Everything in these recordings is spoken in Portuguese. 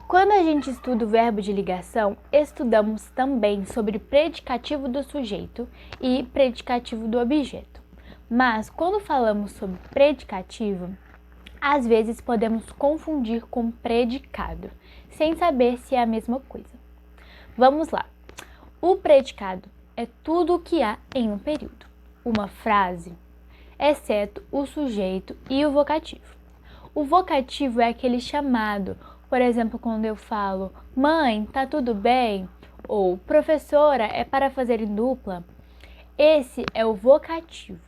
Quando a gente estuda o verbo de ligação, estudamos também sobre predicativo do sujeito e predicativo do objeto. Mas quando falamos sobre predicativo, às vezes podemos confundir com predicado, sem saber se é a mesma coisa. Vamos lá. O predicado é tudo o que há em um período, uma frase, exceto o sujeito e o vocativo. O vocativo é aquele chamado, por exemplo, quando eu falo mãe, tá tudo bem? Ou professora, é para fazer em dupla. Esse é o vocativo.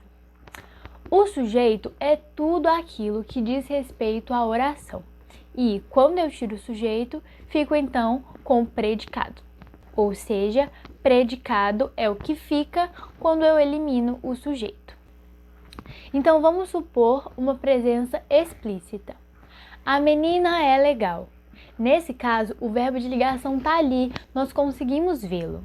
O sujeito é tudo aquilo que diz respeito à oração. E quando eu tiro o sujeito, fico então com o predicado. Ou seja, predicado é o que fica quando eu elimino o sujeito. Então vamos supor uma presença explícita. A menina é legal. Nesse caso, o verbo de ligação está ali, nós conseguimos vê-lo.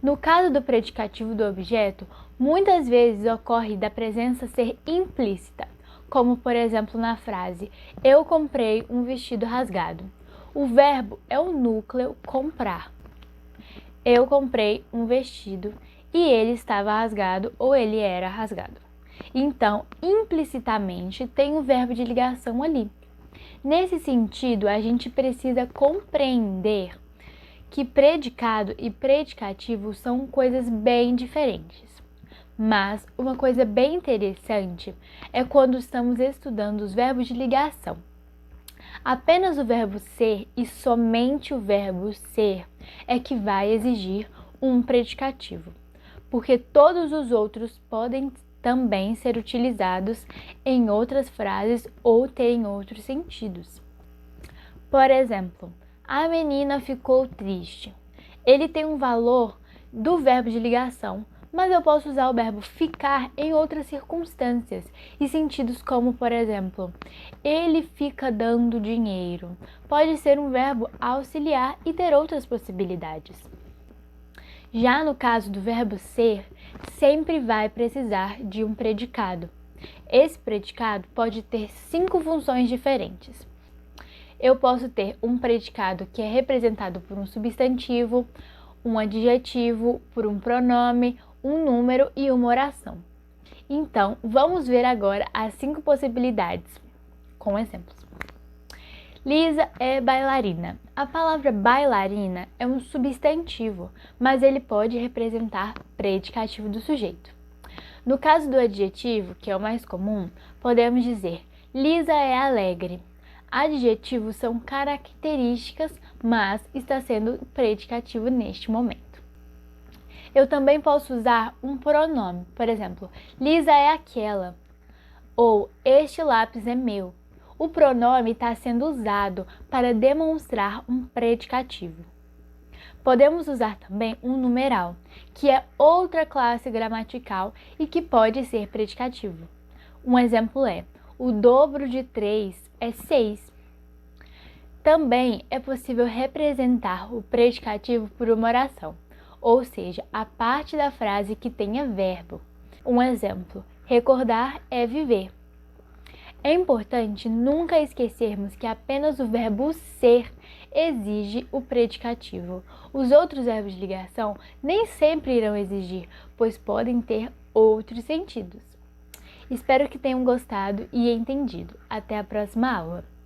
No caso do predicativo do objeto, muitas vezes ocorre da presença ser implícita, como por exemplo na frase eu comprei um vestido rasgado. O verbo é o núcleo comprar. Eu comprei um vestido e ele estava rasgado ou ele era rasgado. Então, implicitamente, tem o verbo de ligação ali. Nesse sentido, a gente precisa compreender que predicado e predicativo são coisas bem diferentes. Mas uma coisa bem interessante é quando estamos estudando os verbos de ligação. Apenas o verbo ser e somente o verbo ser é que vai exigir um predicativo, porque todos os outros podem também ser utilizados em outras frases ou terem outros sentidos. Por exemplo, a menina ficou triste. Ele tem um valor do verbo de ligação, mas eu posso usar o verbo ficar em outras circunstâncias e sentidos como, por exemplo, ele fica dando dinheiro. Pode ser um verbo auxiliar e ter outras possibilidades. Já no caso do verbo ser, sempre vai precisar de um predicado. Esse predicado pode ter 5 funções diferentes. Eu posso ter um predicado que é representado por um substantivo, um adjetivo, por um pronome, um número e uma oração. Então, vamos ver agora as 5 possibilidades, com exemplos. Lisa é bailarina. A palavra bailarina é um substantivo, mas ele pode representar predicativo do sujeito. No caso do adjetivo, que é o mais comum, podemos dizer Lisa é alegre. Adjetivos são características, mas está sendo predicativo neste momento. Eu também posso usar um pronome, por exemplo, Lisa é aquela, ou este lápis é meu. O pronome está sendo usado para demonstrar um predicativo. Podemos usar também um numeral, que é outra classe gramatical e que pode ser predicativo. Um exemplo é, o dobro de 3 é 6. Também é possível representar o predicativo por uma oração, ou seja, a parte da frase que tenha verbo. Um exemplo, recordar é viver. É importante nunca esquecermos que apenas o verbo ser exige o predicativo. Os outros verbos de ligação nem sempre irão exigir, pois podem ter outros sentidos. Espero que tenham gostado e entendido. Até a próxima aula!